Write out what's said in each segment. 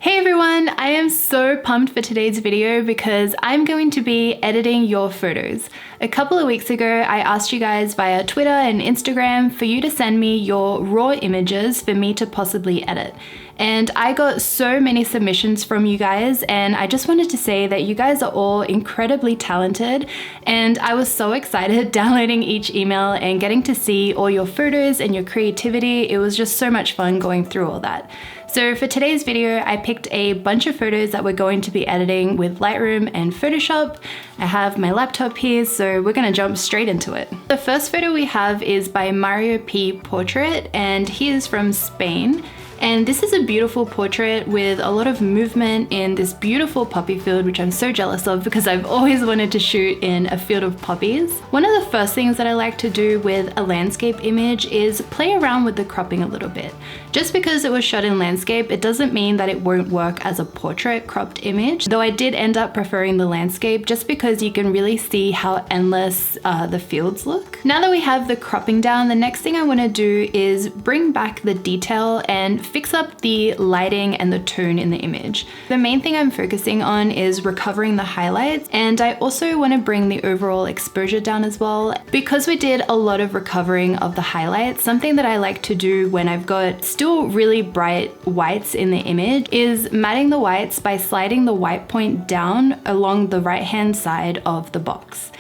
Hey everyone, I am so pumped for today's video because I'm going to be editing your photos. A couple of weeks ago, I asked you guys via Twitter and Instagram for you to send me your raw images for me to possibly edit. And I got so many submissions from you guys, and I just wanted to say that you guys are all incredibly talented, and I was so excited downloading each email and getting to see all your photos and your creativity. It was just so much fun going through all that. So for today's video, I picked a bunch of photos that we're going to be editing with Lightroom and Photoshop. I have my laptop here, so we're gonna jump straight into it. The first photo we have is by Mario P. Portrait, and he is from Spain. And this is a beautiful portrait with a lot of movement in this beautiful poppy field, which I'm so jealous of because I've always wanted to shoot in a field of poppies. One of the first things that I like to do with a landscape image is play around with the cropping a little bit. Just because it was shot in landscape, it doesn't mean that it won't work as a portrait cropped image, though I did end up preferring the landscape just because you can really see how endless the fields look. Now that we have the cropping down, the next thing I want to do is bring back the detail and fix up the lighting and the tone in the image. The main thing I'm focusing on is recovering the highlights, and I also want to bring the overall exposure down as well. Because we did a lot of recovering of the highlights, something that I like to do when I've got still really bright whites in the image is matting the whites by sliding the white point down along the right hand side of the box.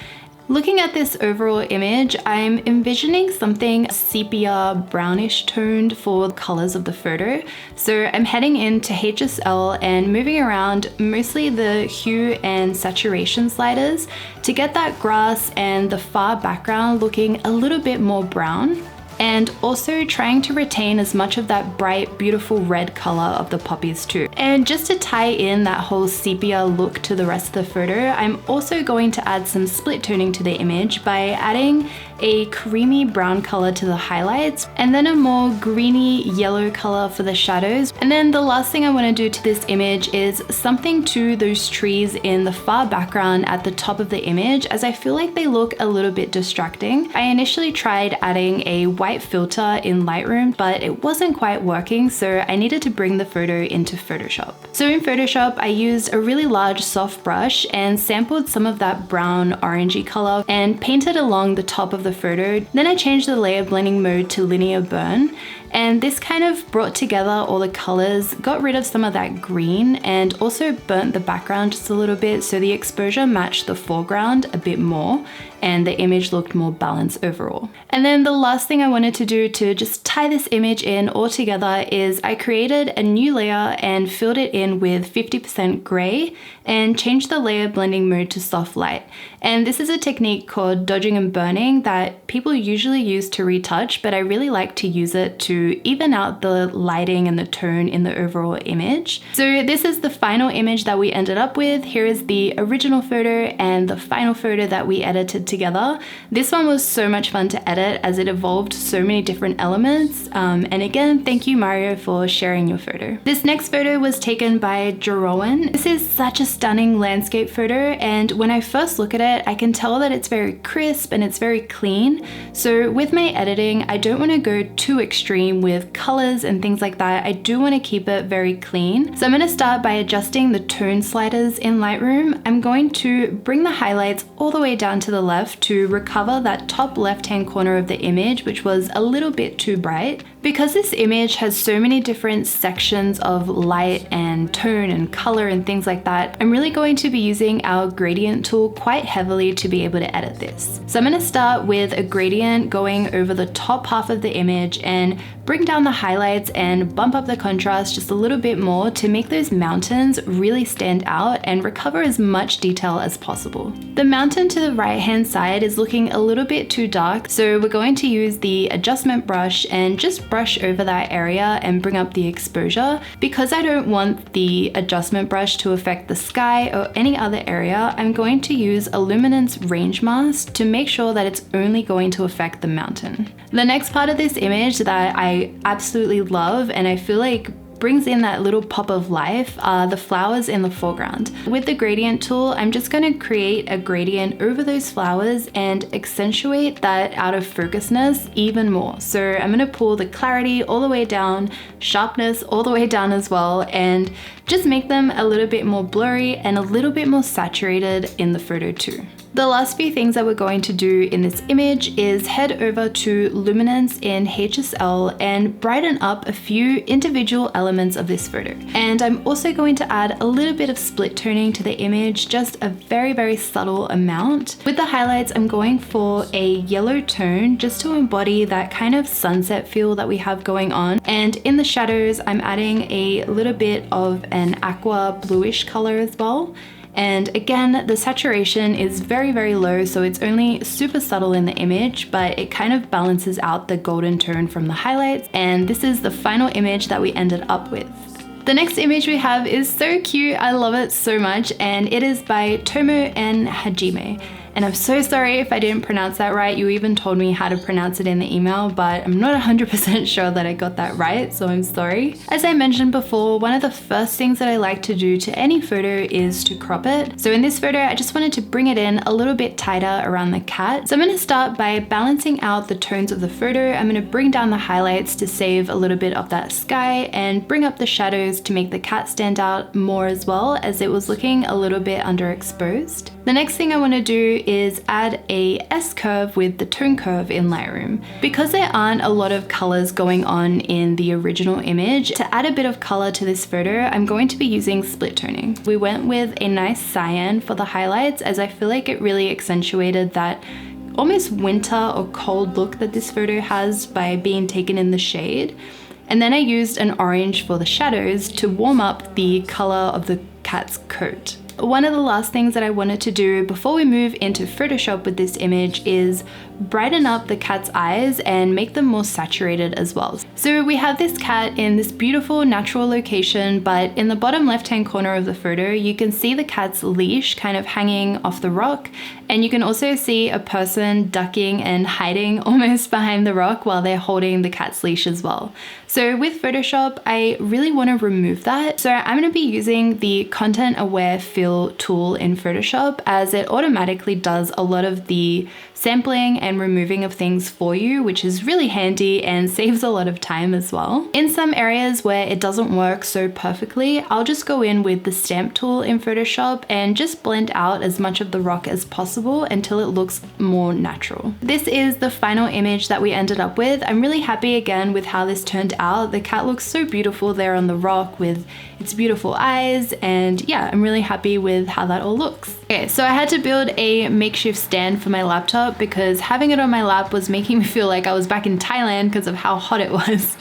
Looking at this overall image, I'm envisioning something sepia brownish toned for the colors of the photo. So I'm heading into HSL and moving around mostly the hue and saturation sliders to get that grass and the far background looking a little bit more brown, and also trying to retain as much of that bright, beautiful red color of the poppies too. And just to tie in that whole sepia look to the rest of the photo, I'm also going to add some split toning to the image by adding a creamy brown color to the highlights, and then a more greeny yellow color for the shadows. And then the last thing I want to do to this image is something to those trees in the far background at the top of the image, as I feel like they look a little bit distracting. I initially tried adding a white filter in Lightroom, but it wasn't quite working, so I needed to bring the photo into Photoshop. So in Photoshop, I used a really large soft brush and sampled some of that brown orangey color and painted along the top of the photo. Then I changed the layer blending mode to linear burn, and this kind of brought together all the colors, got rid of some of that green, and also burnt the background just a little bit so the exposure matched the foreground a bit more and the image looked more balanced overall. And then the last thing I wanted to do to just tie this image in all together is I created a new layer and filled it in with 50% gray and changed the layer blending mode to soft light. And this is a technique called dodging and burning that people usually use to retouch, but I really like to use it to even out the lighting and the tone in the overall image. So this is the final image that we ended up with. Here is the original photo and the final photo that we edited together. This one was so much fun to edit as it evolved so many different elements. And again, thank you Mario for sharing your photo. This next photo was taken by Jeroen. This is such a stunning landscape photo, and when I first look at it, I can tell that it's very crisp and it's very clean. So with my editing, I don't want to go too extreme with colors and things like that. I do want to keep it very clean. So I'm going to start by adjusting the tone sliders in Lightroom. I'm going to bring the highlights all the way down to the left to recover that top left-hand corner of the image, which was a little bit too bright. Because this image has so many different sections of light and tone and color and things like that, I'm really going to be using our gradient tool quite heavily to be able to edit this. So I'm going to start with a gradient going over the top half of the image and bring down the highlights and bump up the contrast just a little bit more to make those mountains really stand out and recover as much detail as possible. The mountain to the right hand side is looking a little bit too dark, so we're going to use the adjustment brush and just brush over that area and bring up the exposure. Because I don't want the adjustment brush to affect the sky or any other area, I'm going to use a luminance range mask to make sure that it's only going to affect the mountain. The next part of this image that I absolutely love, and I feel like brings in that little pop of life are the flowers in the foreground. With the gradient tool, I'm just going to create a gradient over those flowers and accentuate that out of focusness even more. So I'm going to pull the clarity all the way down, sharpness all the way down as well, and just make them a little bit more blurry and a little bit more saturated in the photo too. The last few things that we're going to do in this image is head over to Luminance in HSL and brighten up a few individual elements of this photo. And I'm also going to add a little bit of split toning to the image, just a very, very subtle amount. With the highlights, I'm going for a yellow tone just to embody that kind of sunset feel that we have going on. And in the shadows, I'm adding a little bit of an aqua bluish color as well. And again, the saturation is very, very low, so it's only super subtle in the image, but it kind of balances out the golden tone from the highlights. And this is the final image that we ended up with. The next image we have is so cute. I love it so much, and it is by Tomo and Hajime. And I'm so sorry if I didn't pronounce that right. You even told me how to pronounce it in the email, but I'm not 100% sure that I got that right, so I'm sorry. As I mentioned before, one of the first things that I like to do to any photo is to crop it. So in this photo, I just wanted to bring it in a little bit tighter around the cat. So I'm going to start by balancing out the tones of the photo. I'm going to bring down the highlights to save a little bit of that sky and bring up the shadows to make the cat stand out more as well, as it was looking a little bit underexposed. The next thing I want to do is add a S-curve with the tone curve in Lightroom. Because there aren't a lot of colors going on in the original image, to add a bit of color to this photo, I'm going to be using split toning. We went with a nice cyan for the highlights, as I feel like it really accentuated that almost winter or cold look that this photo has by being taken in the shade. And then I used an orange for the shadows to warm up the color of the cat's coat. One of the last things that I wanted to do before we move into Photoshop with this image is brighten up the cat's eyes and make them more saturated as well. So we have this cat in this beautiful natural location, but in the bottom left-hand corner of the photo, you can see the cat's leash kind of hanging off the rock. And you can also see a person ducking and hiding almost behind the rock while they're holding the cat's leash as well. So with Photoshop, I really want to remove that. So I'm going to be using the Content Aware Fill tool in Photoshop, as it automatically does a lot of the sampling and removing of things for you, which is really handy and saves a lot of time as well. In some areas where it doesn't work so perfectly, I'll just go in with the stamp tool in Photoshop and just blend out as much of the rock as possible until it looks more natural. This is the final image that we ended up with. I'm really happy again with how this turned out. The cat looks so beautiful there on the rock with its beautiful eyes, and yeah, I'm really happy with how that all looks. Okay, so I had to build a makeshift stand for my laptop because having it on my lap was making me feel like I was back in Thailand because of how hot it was.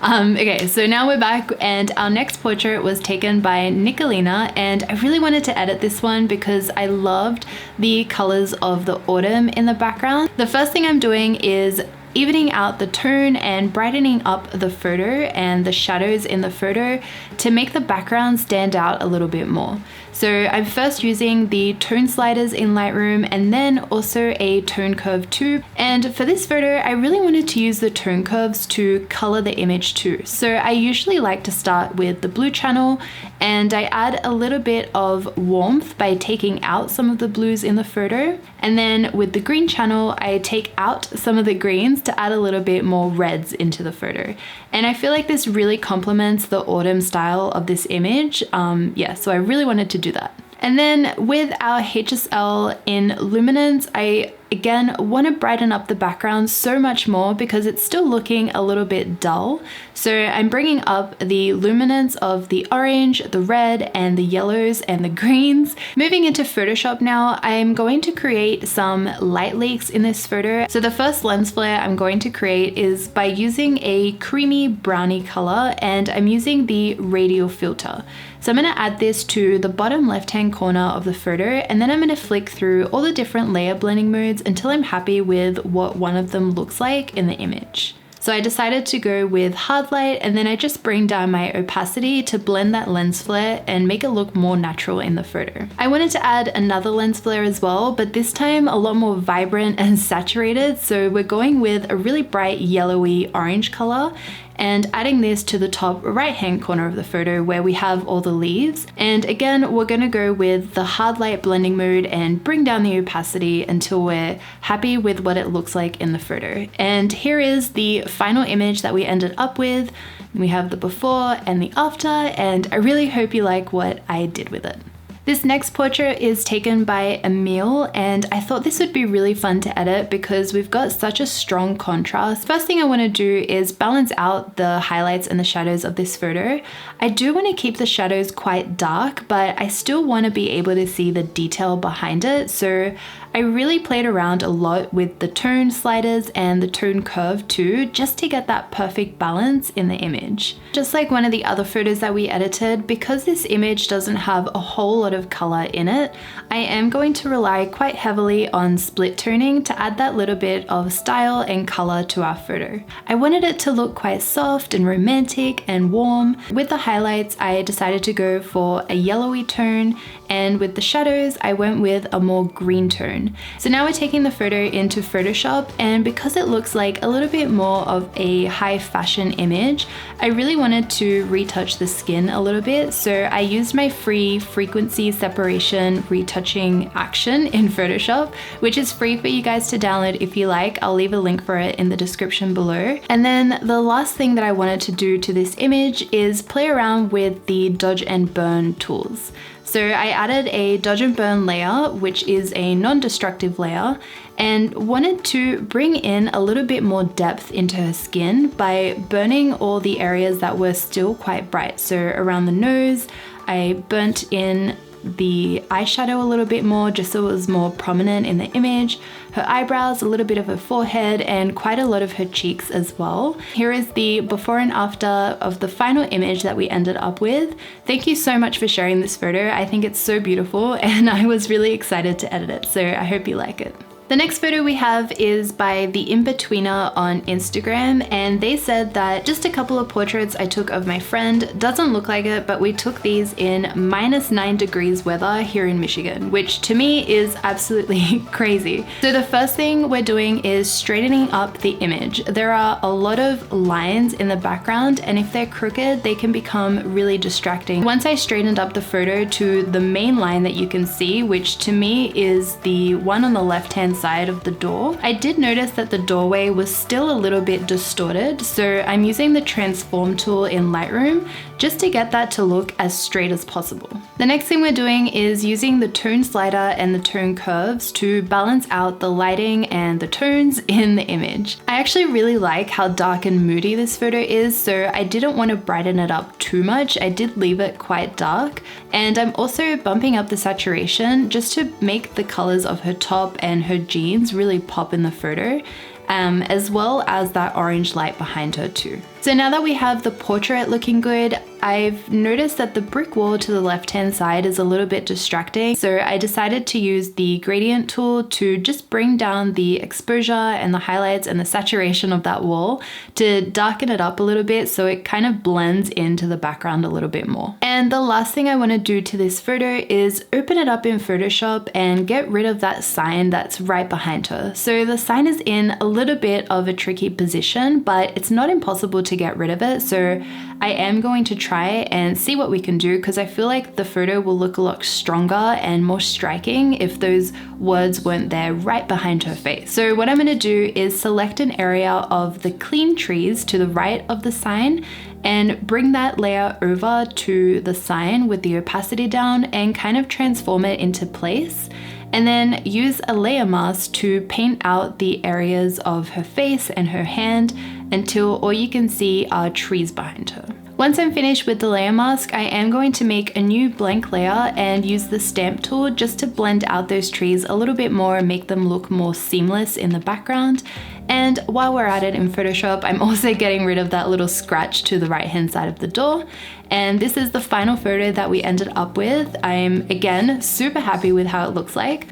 Okay, so now we're back, and our next portrait was taken by Nicolina, and I really wanted to edit this one because I loved the colors of the autumn in the background. The first thing I'm doing is evening out the tone and brightening up the photo and the shadows in the photo to make the background stand out a little bit more. So I'm first using the tone sliders in Lightroom and then also a tone curve too. And for this photo, I really wanted to use the tone curves to color the image too. So I usually like to start with the blue channel, and I add a little bit of warmth by taking out some of the blues in the photo. And then with the green channel, I take out some of the greens to add a little bit more reds into the photo. And I feel like this really complements the autumn style of this image. Yeah, so I really wanted to do that. And then with our HSL in Luminance, I again want to brighten up the background so much more because it's still looking a little bit dull. So I'm bringing up the luminance of the orange, the red, and the yellows and the greens. Moving into Photoshop now, I'm going to create some light leaks in this photo. So the first lens flare I'm going to create is by using a creamy brownie color, and I'm using the radial filter. So I'm going to add this to the bottom left-hand corner of the photo, and then I'm going to flick through all the different layer blending modes until I'm happy with what one of them looks like in the image. So I decided to go with hard light, and then I just bring down my opacity to blend that lens flare and make it look more natural in the photo. I wanted to add another lens flare as well, but this time a lot more vibrant and saturated. So we're going with a really bright yellowy orange color, and adding this to the top right hand corner of the photo where we have all the leaves. And again, we're gonna go with the hard light blending mode and bring down the opacity until we're happy with what it looks like in the photo. And here is the final image that we ended up with. We have the before and the after, and I really hope you like what I did with it. This next portrait is taken by Emil, and I thought this would be really fun to edit because we've got such a strong contrast. First thing I want to do is balance out the highlights and the shadows of this photo. I do want to keep the shadows quite dark, but I still want to be able to see the detail behind it. So I really played around a lot with the tone sliders and the tone curve too, just to get that perfect balance in the image. Just like one of the other photos that we edited, because this image doesn't have a whole lot of color in it, I am going to rely quite heavily on split toning to add that little bit of style and color to our photo. I wanted it to look quite soft and romantic and warm. With the highlights, I decided to go for a yellowy tone, and with the shadows, I went with a more green tone. So now we're taking the photo into Photoshop, and because it looks like a little bit more of a high fashion image, I really wanted to retouch the skin a little bit. So I used my free frequency separation retouching action in Photoshop, which is free for you guys to download if you like. I'll leave a link for it in the description below. And then the last thing that I wanted to do to this image is play around with the dodge and burn tools. So I added a dodge and burn layer, which is a non-destructive layer, and wanted to bring in a little bit more depth into her skin by burning all the areas that were still quite bright. So around the nose, I burnt in the eyeshadow a little bit more just so it was more prominent in the image, her eyebrows, a little bit of her forehead, and quite a lot of her cheeks as well. Here is the before and after of the final image that we ended up with. Thank you so much for sharing this photo. I think it's so beautiful and I was really excited to edit it, so I hope you like it. The next photo we have is by the In-Betweener on Instagram, and they said that just a couple of portraits I took of my friend, doesn't look like it, but we took these in -9 degrees weather here in Michigan, which to me is absolutely crazy. So the first thing we're doing is straightening up the image. There are a lot of lines in the background, and if they're crooked, they can become really distracting. Once I straightened up the photo to the main line that you can see, which to me is the one on the left-hand side of the door, I did notice that the doorway was still a little bit distorted, so I'm using the transform tool in Lightroom just to get that to look as straight as possible. The next thing we're doing is using the tone slider and the tone curves to balance out the lighting and the tones in the image. I actually really like how dark and moody this photo is, so I didn't want to brighten it up too much. I did leave it quite dark, and I'm also bumping up the saturation just to make the colors of her top and her jeans really pop in the photo, as well as that orange light behind her too. So now that we have the portrait looking good, I've noticed that the brick wall to the left-hand side is a little bit distracting. So I decided to use the gradient tool to just bring down the exposure and the highlights and the saturation of that wall to darken it up a little bit so it kind of blends into the background a little bit more. And the last thing I want to do to this photo is open it up in Photoshop and get rid of that sign that's right behind her. So the sign is in a little bit of a tricky position, but it's not impossible to get rid of it. So I am going to try and see what we can do, because I feel like the photo will look a lot stronger and more striking if those words weren't there right behind her face. So what I'm going to do is select an area of the clean trees to the right of the sign and bring that layer over to the sign with the opacity down and kind of transform it into place. And then use a layer mask to paint out the areas of her face and her hand until all you can see are trees behind her. Once I'm finished with the layer mask, I am going to make a new blank layer and use the stamp tool just to blend out those trees a little bit more and make them look more seamless in the background. And while we're at it in Photoshop, I'm also getting rid of that little scratch to the right-hand side of the door. And this is the final photo that we ended up with. I'm, again, super happy with how it looks like.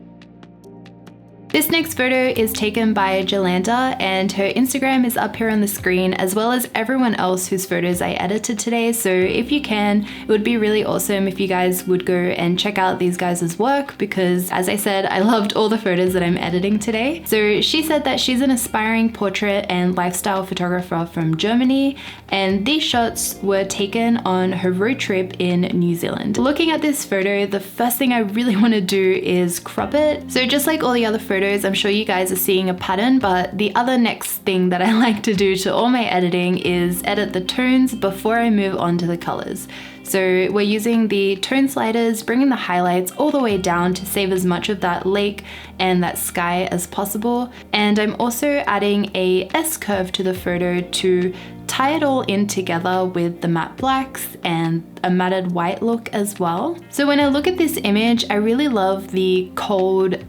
This next photo is taken by Jolanda, and her Instagram is up here on the screen, as well as everyone else whose photos I edited today. So if you can, it would be really awesome if you guys would go and check out these guys' work, because as I said, I loved all the photos that I'm editing today. So she said that she's an aspiring portrait and lifestyle photographer from Germany, and these shots were taken on her road trip in New Zealand. Looking at this photo, the first thing I really want to do is crop it. So just like all the other photos, I'm sure you guys are seeing a pattern, but the other next thing that I like to do to all my editing is edit the tones before I move on to the colors. So we're using the tone sliders, bringing the highlights all the way down to save as much of that lake and that sky as possible. And I'm also adding a S-curve to the photo to tie it all in together with the matte blacks and a matted white look as well. So when I look at this image, I really love the cold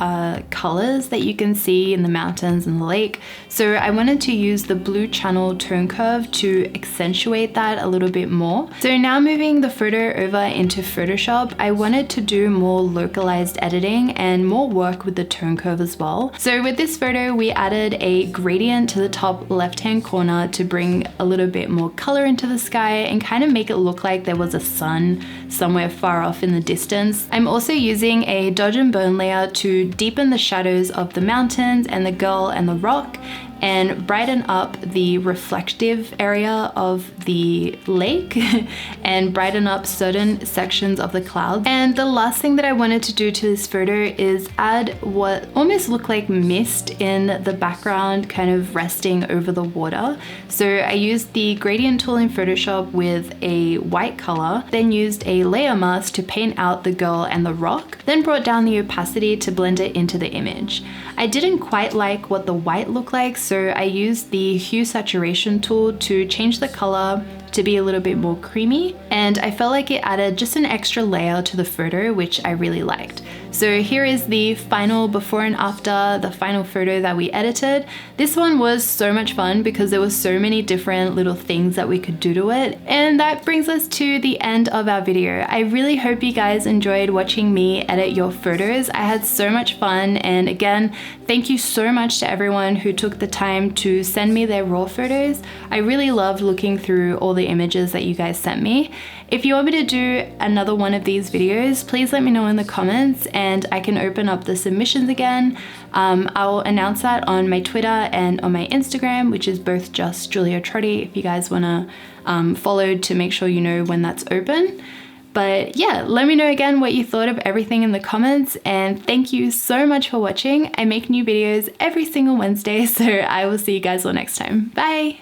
colors that you can see in the mountains and the lake. So I wanted to use the blue channel tone curve to accentuate that a little bit more. So now moving the photo over into Photoshop, I wanted to do more localized editing and more work with the tone curve as well. So with this photo, we added a gradient to the top left-hand corner to bring a little bit more color into the sky and kind of make it look like there was a sun somewhere far off in the distance. I'm also using a dodge and burn layer to deepen the shadows of the mountains and the girl and the rock, and brighten up the reflective area of the lake and brighten up certain sections of the clouds. And the last thing that I wanted to do to this photo is add what almost looked like mist in the background, kind of resting over the water. So I used the gradient tool in Photoshop with a white color, then used a layer mask to paint out the girl and the rock, then brought down the opacity to blend it into the image. I didn't quite like what the white looked like, so I used the hue saturation tool to change the color to be a little bit more creamy, and I felt like it added just an extra layer to the photo, which I really liked. So here is the final before and after, the final photo that we edited. This one was so much fun because there were so many different little things that we could do to it. And that brings us to the end of our video. I really hope you guys enjoyed watching me edit your photos. I had so much fun, and again, thank you so much to everyone who took the time to send me their raw photos. I really loved looking through all the images that you guys sent me. If you want me to do another one of these videos, please let me know in the comments and I can open up the submissions again. I'll announce that on my Twitter and on my Instagram, which is both just Julia Trotti, if you guys want to follow to make sure you know when that's open. But yeah, let me know again what you thought of everything in the comments, and thank you so much for watching. I make new videos every single Wednesday, so I will see you guys all next time. Bye!